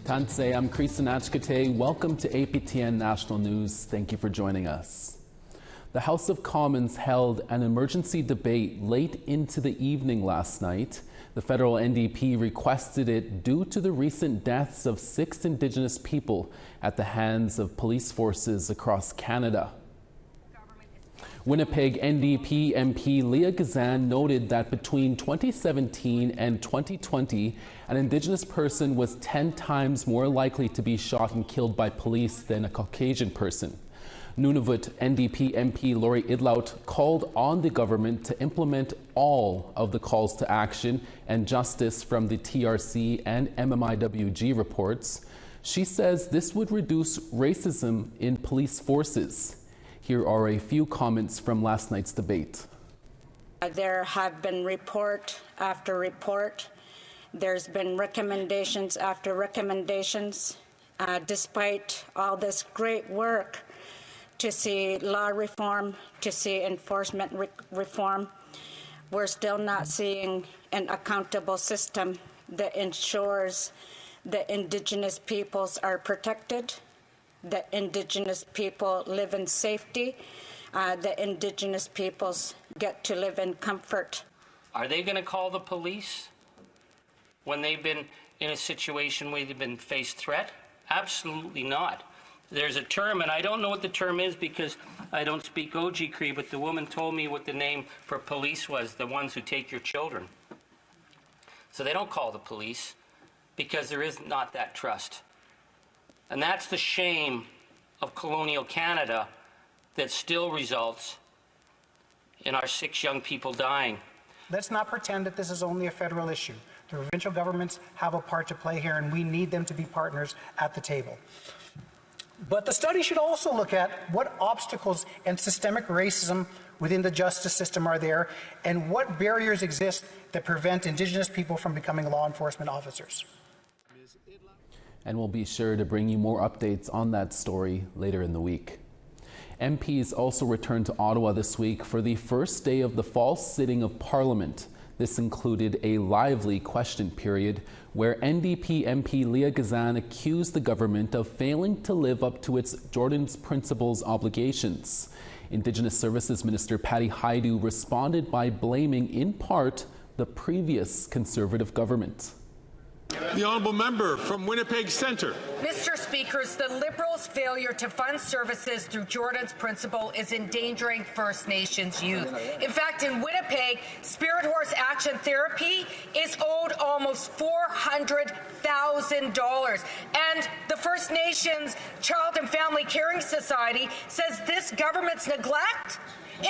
Tanse, I'm Creeson Agecoutay. Welcome to APTN National News. Thank you for joining us. The House of Commons held an emergency debate late into the evening last night. The federal NDP requested it due to the recent deaths of 6 Indigenous people at the hands of police forces across Canada. Winnipeg NDP MP Leah Gazan noted that between 2017 and 2020, an Indigenous person was 10 times more likely to be shot and killed by police than a Caucasian person. Nunavut NDP MP Lori Idlaut called on the government to implement all of the calls to action and justice from the TRC and MMIWG reports. She says this would reduce racism in police forces. Here are a few comments from last night's debate. There have been report after report. There's been recommendations after recommendations. Despite all this great work to see law reform, to see enforcement reform, we're still not seeing an accountable system that ensures that Indigenous peoples are protected, that Indigenous people live in safety, that Indigenous peoples get to live in comfort. Are they going to call the police when they've been in a situation where they've been faced threat? Absolutely not. There's a term, and I don't know what the term is because I don't speak Ojibwe, but the woman told me what the name for police was, the ones who take your children. So they don't call the police because there is not that trust. And that's the shame of colonial Canada that still results in our 6 young people dying. Let's not pretend that this is only a federal issue. The provincial governments have a part to play here, and we need them to be partners at the table. But the study should also look at what obstacles and systemic racism within the justice system are there, and what barriers exist that prevent Indigenous people from becoming law enforcement officers. And we'll be sure to bring you more updates on that story later in the week. MPs also returned to Ottawa this week for the first day of the fall sitting of Parliament. This included a lively question period where NDP MP Leah Gazan accused the government of failing to live up to its Jordan's Principles obligations. Indigenous Services Minister Patty Hajdu responded by blaming, in part, the previous Conservative government. The honourable member from Winnipeg Centre. Mr. Speaker, the Liberals' failure to fund services through Jordan's Principle is endangering First Nations youth. In fact, in Winnipeg, Spirit Horse Action Therapy is owed almost $400,000. And the First Nations Child and Family Caring Society says this government's neglect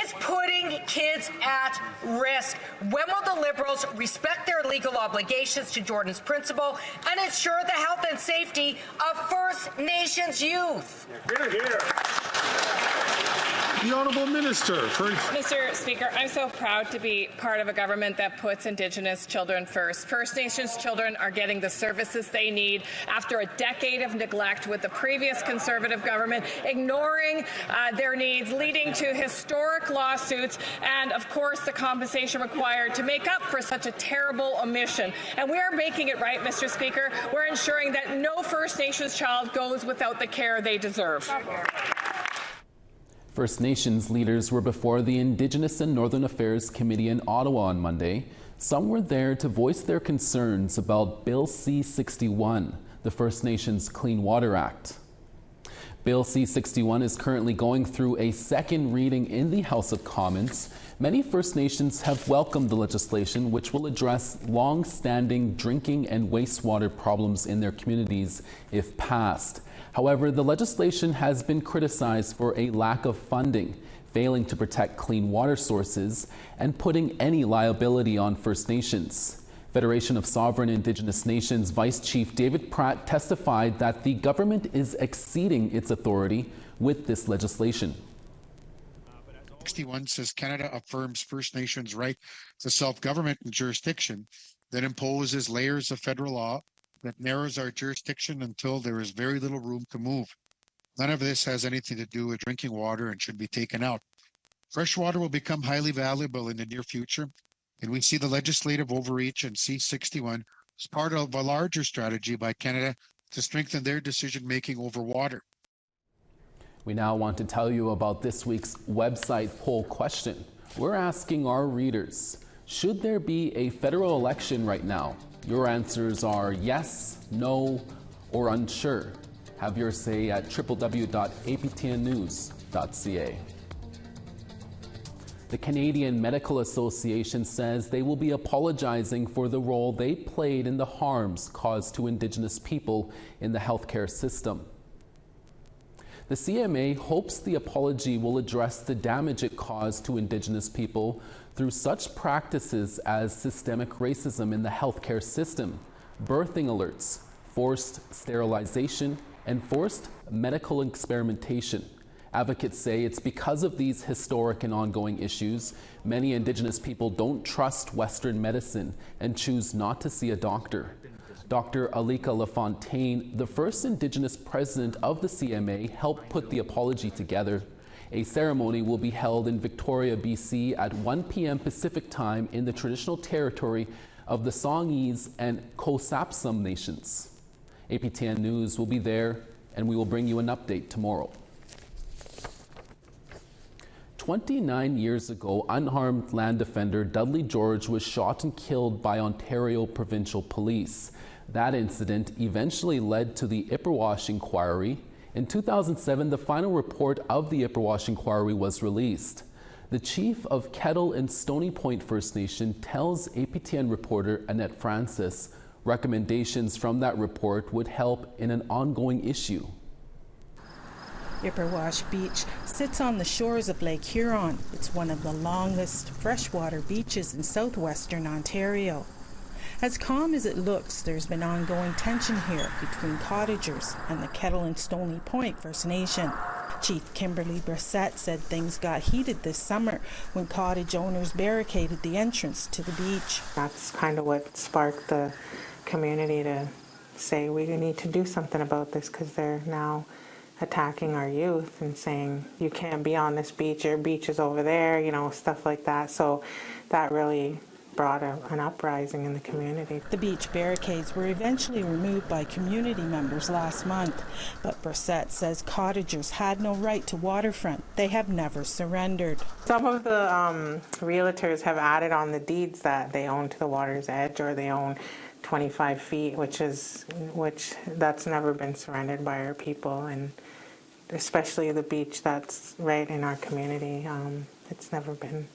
is putting kids at risk. When will the Liberals respect their legal obligations to Jordan's Principle and ensure the health and safety of First Nations youth? Hear, hear. The Honourable Minister. Mr. Speaker, I'm so proud to be part of a government that puts Indigenous children first. First Nations children are getting the services they need after a decade of neglect with the previous Conservative government ignoring their needs, leading to historic lawsuits and, of course, the compensation required to make up for such a terrible omission. And we are making it right, Mr. Speaker. We're ensuring that no First Nations child goes without the care they deserve. First Nations leaders were before the Indigenous and Northern Affairs Committee in Ottawa on Monday. Some were there to voice their concerns about Bill C-61, the First Nations Clean Water Act. Bill C-61 is currently going through a second reading in the House of Commons. Many First Nations have welcomed the legislation, which will address long-standing drinking and wastewater problems in their communities if passed. However, the legislation has been criticized for a lack of funding, failing to protect clean water sources, and putting any liability on First Nations. Federation of Sovereign Indigenous Nations Vice Chief David Pratt testified that the government is exceeding its authority with this legislation. 61 says Canada affirms First Nations' right to self-government and jurisdiction, that imposes layers of federal law that narrows our jurisdiction until there is very little room to move. None of this has anything to do with drinking water and should be taken out. Fresh water will become highly valuable in the near future, and we see the legislative overreach in C-61 as part of a larger strategy by Canada to strengthen their decision-making over water. We now want to tell you about this week's website poll question. We're asking our readers, should there be a federal election right now? Your answers are yes, no, or unsure. Have your say at www.aptnnews.ca. The Canadian Medical Association says they will be apologizing for the role they played in the harms caused to Indigenous people in the healthcare system. The CMA hopes the apology will address the damage it caused to Indigenous people through such practices as systemic racism in the healthcare system, birthing alerts, forced sterilization, and forced medical experimentation. Advocates say it's because of these historic and ongoing issues, many Indigenous people don't trust Western medicine and choose not to see a doctor. Dr. Alika LaFontaine, the first Indigenous president of the CMA, helped put the apology together. A ceremony will be held in Victoria, BC at 1 p.m. Pacific time in the traditional territory of the Songhees and Kosapsum nations. APTN News will be there, and we will bring you an update tomorrow. 29 years ago, unarmed land defender Dudley George was shot and killed by Ontario Provincial Police. That incident eventually led to the Ipperwash inquiry. In 2007, the final report of the Ipperwash inquiry was released. The chief of Kettle and Stony Point First Nation tells APTN reporter Annette Francis recommendations from that report would help in an ongoing issue. Ipperwash Beach sits on the shores of Lake Huron. It's one of the longest freshwater beaches in southwestern Ontario. As calm as it looks, there's been ongoing tension here between cottagers and the Kettle and Stony Point First Nation. Chief Kimberly Brissett said things got heated this summer when cottage owners barricaded the entrance to the beach. That's kind of what sparked the community to say we need to do something about this, because they're now attacking our youth and saying you can't be on this beach, your beach is over there, you know, stuff like that. So that really brought an uprising in the community. The beach barricades were eventually removed by community members last month, but Brissett says cottagers had no right to waterfront. They have never surrendered. Some of the realtors have added on the deeds that they own to the water's edge, or they own 25 feet, which that's never been surrendered by our people, and especially the beach that's right in our community. It's never been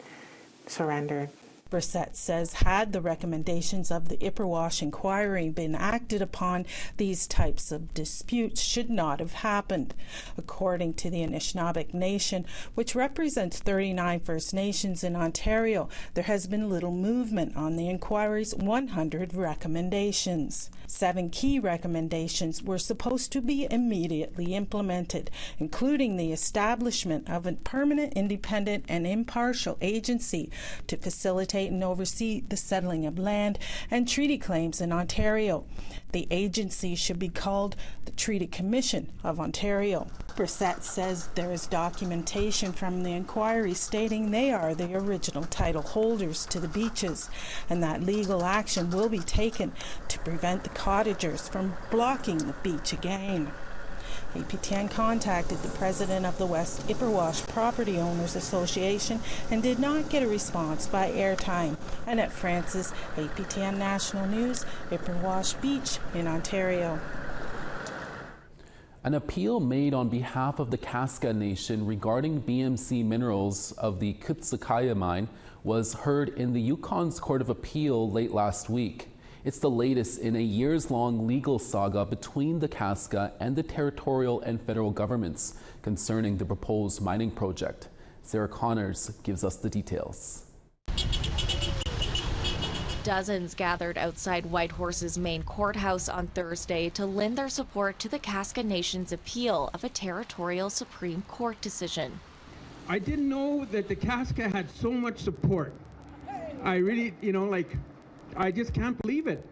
surrendered. Brissett says had the recommendations of the Ipperwash inquiry been acted upon, these types of disputes should not have happened. According to the Anishinaabe Nation, which represents 39 First Nations in Ontario, there has been little movement on the inquiry's 100 recommendations. 7 key recommendations were supposed to be immediately implemented, including the establishment of a permanent, independent, and impartial agency to facilitate and oversee the settling of land and treaty claims in Ontario. The agency should be called the Treaty Commission of Ontario. Brissett says there is documentation from the inquiry stating they are the original title holders to the beaches, and that legal action will be taken to prevent the cottagers from blocking the beach again. APTN contacted the president of the West Ipperwash Property Owners Association and did not get a response by airtime. Annette Francis, APTN National News, Ipperwash Beach in Ontario. An appeal made on behalf of the Casca Nation regarding BMC minerals of the Kutsakaya mine was heard in the Yukon's Court of Appeal late last week. It's the latest in a years-long legal saga between the Casca and the territorial and federal governments concerning the proposed mining project. Sarah Connors gives us the details. Dozens gathered outside Whitehorse's main courthouse on Thursday to lend their support to the Casca Nation's appeal of a territorial Supreme Court decision. I didn't know that the Casca had so much support. I really, I just can't believe it.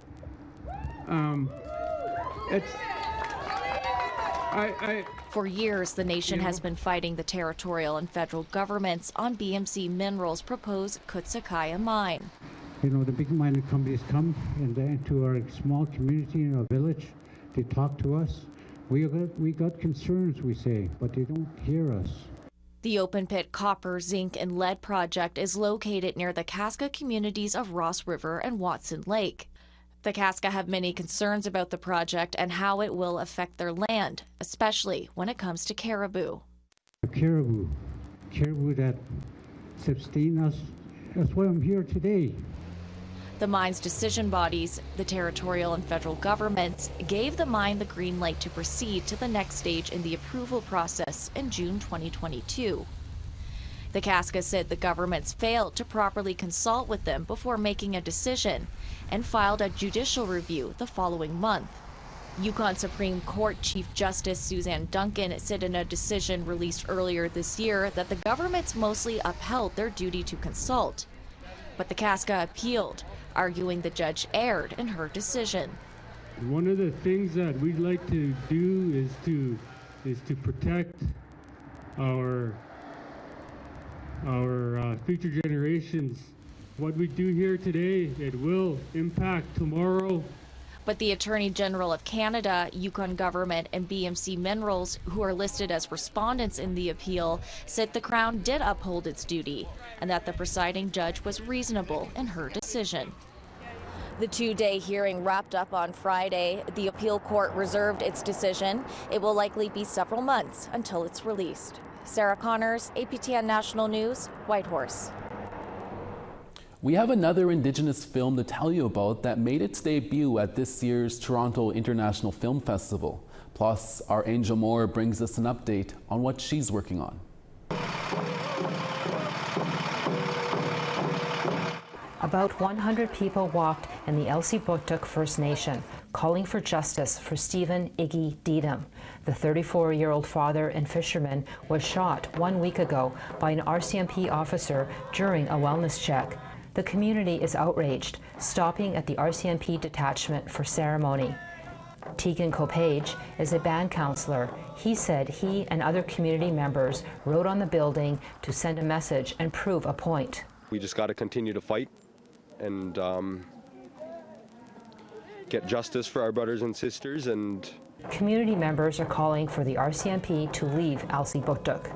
For years, the nation has been fighting the territorial and federal governments on BMC Minerals' proposed Kutsakaya mine. The big mining companies come into our small community in our village They talk to us. We got concerns, we say, but they don't hear us. The open pit copper, zinc, and lead project is located near the Casca communities of Ross River and Watson Lake. The Casca have many concerns about the project and how it will affect their land, especially when it comes to caribou. Caribou that sustain us. That's why I'm here today. The mine's decision bodies, the territorial and federal governments, gave the mine the green light to proceed to the next stage in the approval process in June 2022. The Casca said the governments failed to properly consult with them before making a decision and filed a judicial review the following month. Yukon Supreme Court Chief Justice Suzanne Duncan said in a decision released earlier this year that the governments mostly upheld their duty to consult. But the Casca appealed, arguing the judge erred in her decision. One of the things that we'd like to do is to protect our future generations. What we do here today, it will impact tomorrow. But the Attorney General of Canada, Yukon Government, and BMC Minerals, who are listed as respondents in the appeal, said the Crown did uphold its duty and that the presiding judge was reasonable in her decision. The two-day hearing wrapped up on Friday. The appeal court reserved its decision. It will likely be several months until it's released. Sarah Connors, APTN National News, Whitehorse. We have another Indigenous film to tell you about that made its debut at this year's Toronto International Film Festival. Plus, our Angel Moore brings us an update on what she's working on. About 100 people walked in the Agecoutay First Nation, calling for justice for Stephen Iggy Deedham. The 34-year-old father and fisherman was shot 1 week ago by an RCMP officer during a wellness check. The community is outraged, stopping at the RCMP detachment for ceremony. Tegan Copage is a band counselor. He said he and other community members rode on the building to send a message and prove a point. We just got to continue to fight and get justice for our brothers and sisters. And community members are calling for the RCMP to leave Agecoutay.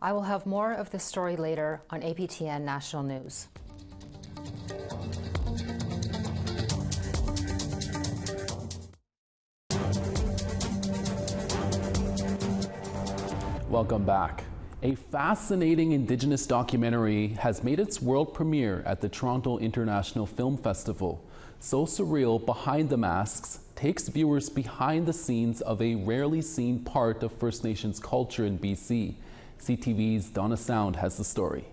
I will have more of this story later on APTN National News. Welcome back. A fascinating Indigenous documentary has made its world premiere at the Toronto International Film Festival. So Surreal Behind the Masks takes viewers behind the scenes of a rarely seen part of First Nations culture in BC. CTV's Donna Sound has the story.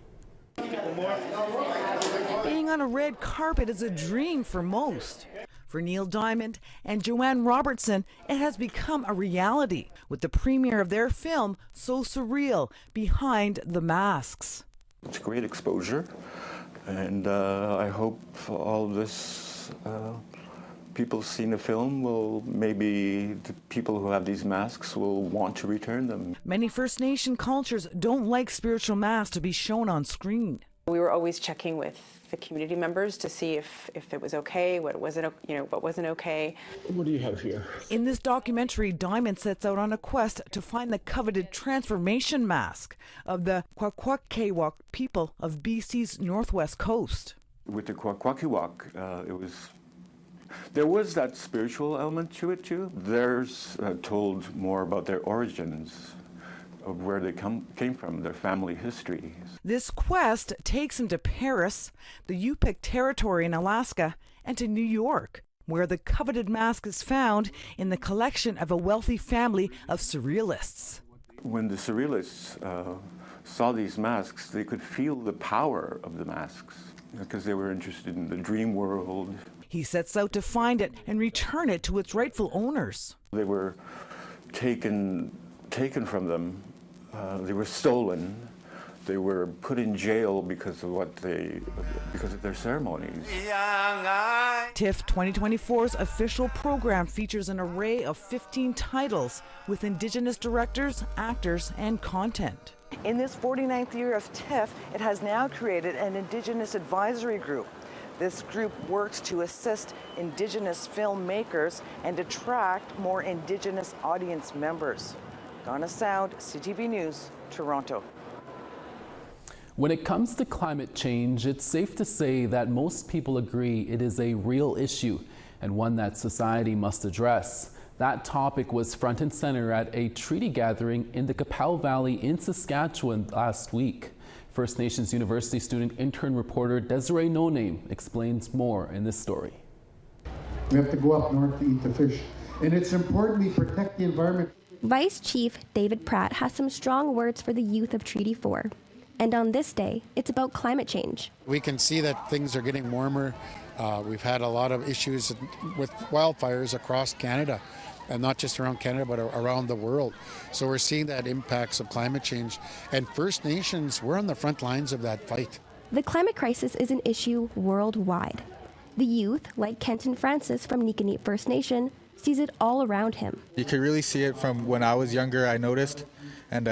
Being on a red carpet is a dream for most. For Neil Diamond and Joanne Robertson, it has become a reality with the premiere of their film, So Surreal, Behind the Masks. It's great exposure, and I hope all this people seeing the film will, maybe the people who have these masks will want to return them. Many First Nation cultures don't like spiritual masks to be shown on screen. We were always checking with the community members to see if it was okay, what wasn't okay. What do you have here? In this documentary, Diamond sets out on a quest to find the coveted transformation mask of the Kwakwaka'wakw people of BC's northwest coast. With the Kwakwaka'wakw, there was that spiritual element to it too. Theirs told more about their origins, of where they came from, their family history. This quest takes him to Paris, the Yupik territory in Alaska, and to New York, where the coveted mask is found in the collection of a wealthy family of surrealists. When the surrealists saw these masks, they could feel the power of the masks because they were interested in the dream world. He sets out to find it and return it to its rightful owners. They were taken from them. They were stolen. They were put in jail because of their ceremonies. TIFF 2024's official program features an array of 15 titles with Indigenous directors, actors, and content. In this 49th year of TIFF, it has now created an Indigenous advisory group. This group works to assist Indigenous filmmakers and attract more Indigenous audience members. Ghana Sound, CTV News, Toronto. When it comes to climate change, it's safe to say that most people agree it is a real issue and one that society must address. That topic was front and center at a treaty gathering in the Qu'Appelle Valley in Saskatchewan last week. First Nations University student intern reporter Desiree No Name explains more in this story. We have to go up north to eat the fish, and it's important we protect the environment. Vice Chief David Pratt has some strong words for the youth of Treaty 4. And on this day, it's about climate change. We can see that things are getting warmer. We've had a lot of issues with wildfires across Canada, and not just around Canada, but around the world. So we're seeing that impacts of climate change. And First Nations, we're on the front lines of that fight. The climate crisis is an issue worldwide. The youth, like Kenton Francis from Nikanit First Nation, sees it all around him. You could really see it from when I was younger, I noticed, and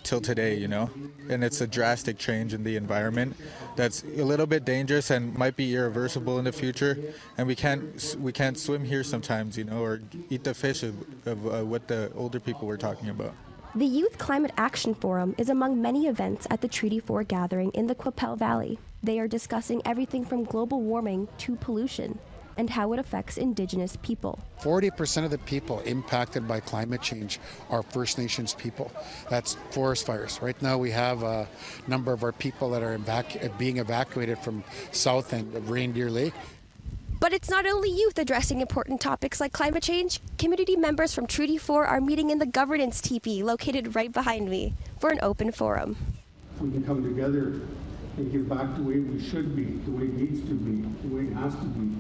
till today, you know. And it's a drastic change in the environment that's a little bit dangerous and might be irreversible in the future. And we can't swim here sometimes, you know, or eat the fish of what the older people were talking about. The Youth Climate Action Forum is among many events at the Treaty 4 gathering in the Qu'Appelle Valley. They are discussing everything from global warming to pollution and how it affects Indigenous people. 40% of the people impacted by climate change are First Nations people. That's forest fires. Right now we have a number of our people that are being evacuated from south end of Reindeer Lake. But it's not only youth addressing important topics like climate change. Community members from Treaty 4 are meeting in the governance teepee located right behind me for an open forum. We can come together and give back the way we should be, the way it needs to be, the way it has to be,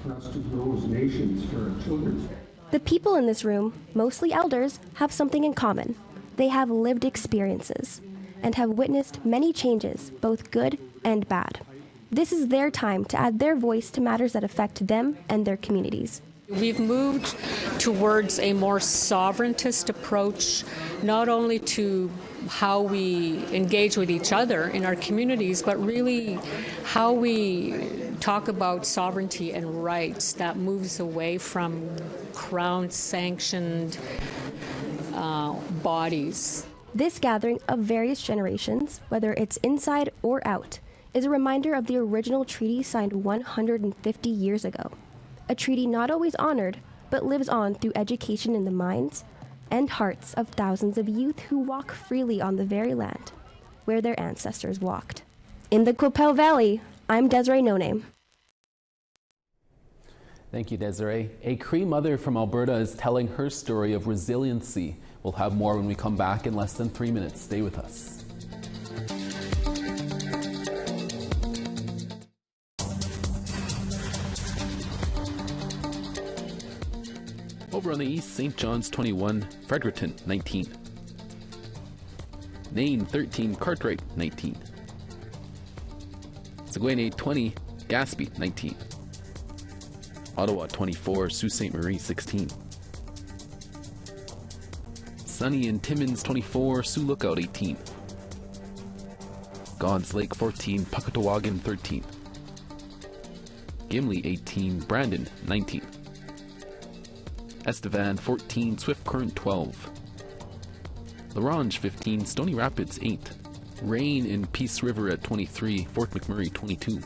for us to grow as nations, for our children. The people in this room, mostly elders, have something in common. They have lived experiences and have witnessed many changes, both good and bad. This is their time to add their voice to matters that affect them and their communities. We've moved towards a more sovereigntist approach, not only to how we engage with each other in our communities, but really how we talk about sovereignty and rights. That moves away from Crown-sanctioned bodies. This gathering of various generations, whether it's inside or out, is a reminder of the original treaty signed 150 years ago. A treaty not always honored, but lives on through education in the minds and hearts of thousands of youth who walk freely on the very land where their ancestors walked. In the Qu'Appelle Valley, I'm Desiree No Name. Thank you, Desiree. A Cree mother from Alberta is telling her story of resiliency. We'll have more when we come back in less than 3 minutes. Stay with us. Over on the east, St. John's 21, Fredericton 19. Nain 13, Cartwright 19. Saguenay 20, Gaspé 19. Ottawa 24, Sault Ste. Marie 16. Sunny and Timmins 24, Sioux Lookout 18. God's Lake 14, Puckatawagan 13. Gimli 18, Brandon 19. Estevan 14, Swift Current 12. Larange 15, Stony Rapids 8. Rain in Peace River at 23, Fort McMurray 22.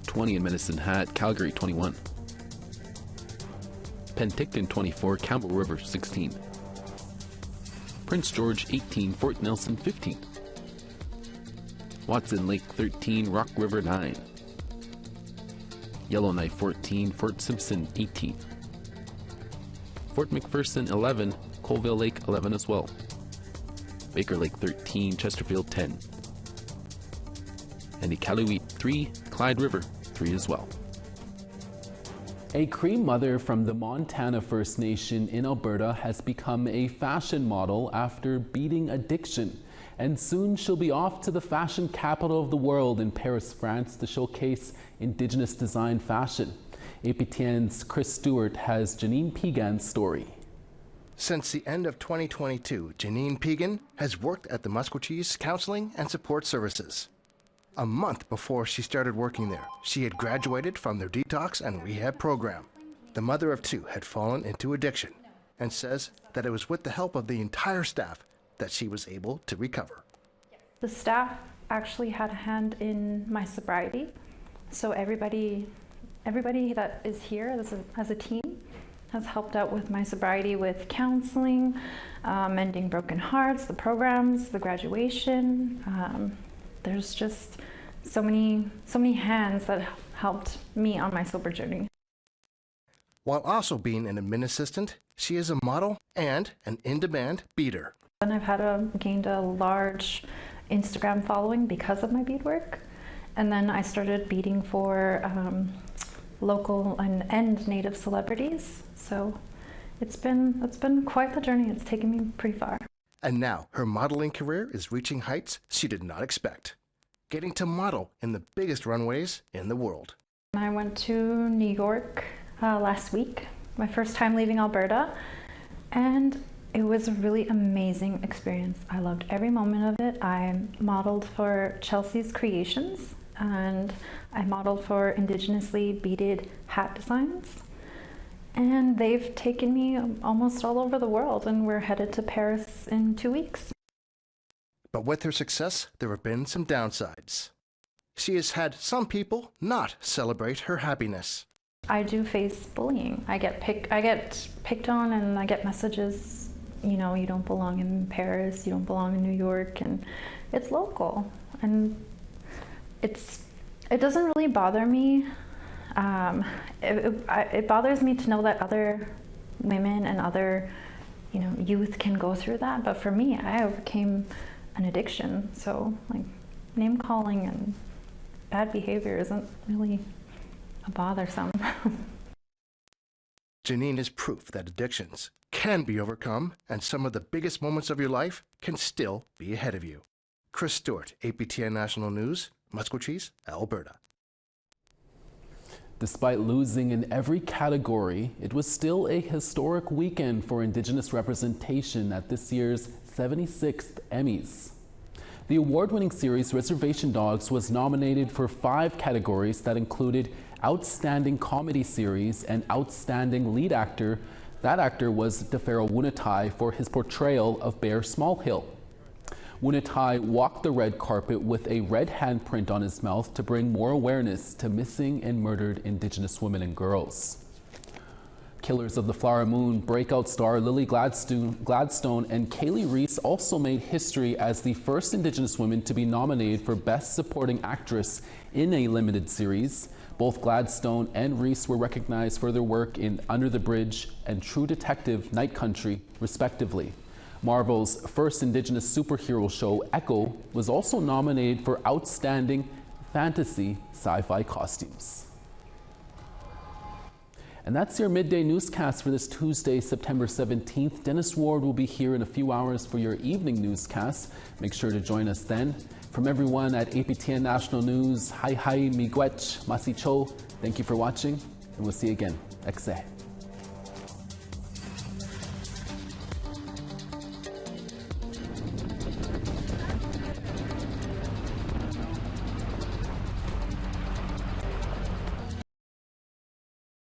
20 in Medicine Hat, Calgary 21. Penticton 24, Campbell River 16. Prince George 18, Fort Nelson 15. Watson Lake 13, Rock River 9. Yellowknife 14, Fort Simpson 18. Fort McPherson 11, Colville Lake 11 as well. Baker Lake 13, Chesterfield 10. And Iqaluit 3, Clyde River 3 as well. A Cree mother from the Montana First Nation in Alberta has become a fashion model after beating addiction. And soon she'll be off to the fashion capital of the world in Paris, France to showcase Indigenous design fashion. APTN's Chris Stewart has Janine Pegan's story. Since the end of 2022, Janine Pegan has worked at the Musquetees Counseling and Support Services. a month before she started working there. She had graduated from their detox and rehab program. The mother of two had fallen into addiction and says that it was with the help of the entire staff that she was able to recover. The staff actually had a hand in my sobriety. So everybody that is here as a team has helped out with my sobriety, with counseling, mending broken hearts, the programs, the graduation. There's just so many hands that helped me on my sober journey. While also being an admin assistant, she is a model and an in-demand beader. And I've gained a large Instagram following because of my beadwork. And then I started beading for local and native celebrities. So it's been quite the journey. It's taken me pretty far. And now her modeling career is reaching heights she did not expect, getting to model in the biggest runways in the world. I went to New York last week, my first time leaving Alberta, and it was a really amazing experience. I loved every moment of it. I modeled for Chelsea's Creations, and I modeled for indigenously beaded hat designs. And they've taken me almost all over the world, and we're headed to Paris in 2 weeks. But with her success, there have been some downsides. She has had some people not celebrate her happiness. I do face bullying. I get picked on, and I get messages, you know, you don't belong in Paris, you don't belong in New York, and it's local. And it doesn't really bother me. It bothers me to know that other women and other, you know, youth can go through that. But for me, I overcame an addiction. So like name calling and bad behavior isn't really bothersome. Janine is proof that addictions can be overcome, and some of the biggest moments of your life can still be ahead of you. Chris Stewart, APTN National News, Muskogee, Alberta. Despite losing in every category, it was still a historic weekend for Indigenous representation at this year's 76th Emmys. The award-winning series Reservation Dogs was nominated for 5 categories that included Outstanding Comedy Series and Outstanding Lead Actor. That actor was Defero Wunatai for his portrayal of Bear Smallhill. Wunatai walked the red carpet with a red handprint on his mouth to bring more awareness to missing and murdered Indigenous women and girls. Killers of the Flower Moon breakout star Lily Gladstone and Kaylee Reese also made history as the first Indigenous women to be nominated for Best Supporting Actress in a limited series. Both Gladstone and Reese were recognized for their work in Under the Bridge and True Detective Night Country, respectively. Marvel's first Indigenous superhero show, Echo, was also nominated for Outstanding Fantasy Sci-Fi Costumes. And that's your midday newscast for this Tuesday, September 17th. Dennis Ward will be here in a few hours for your evening newscast. Make sure to join us then. From everyone at APTN National News, hi miigwech, masicho. Thank you for watching, and we'll see you again. Ekse.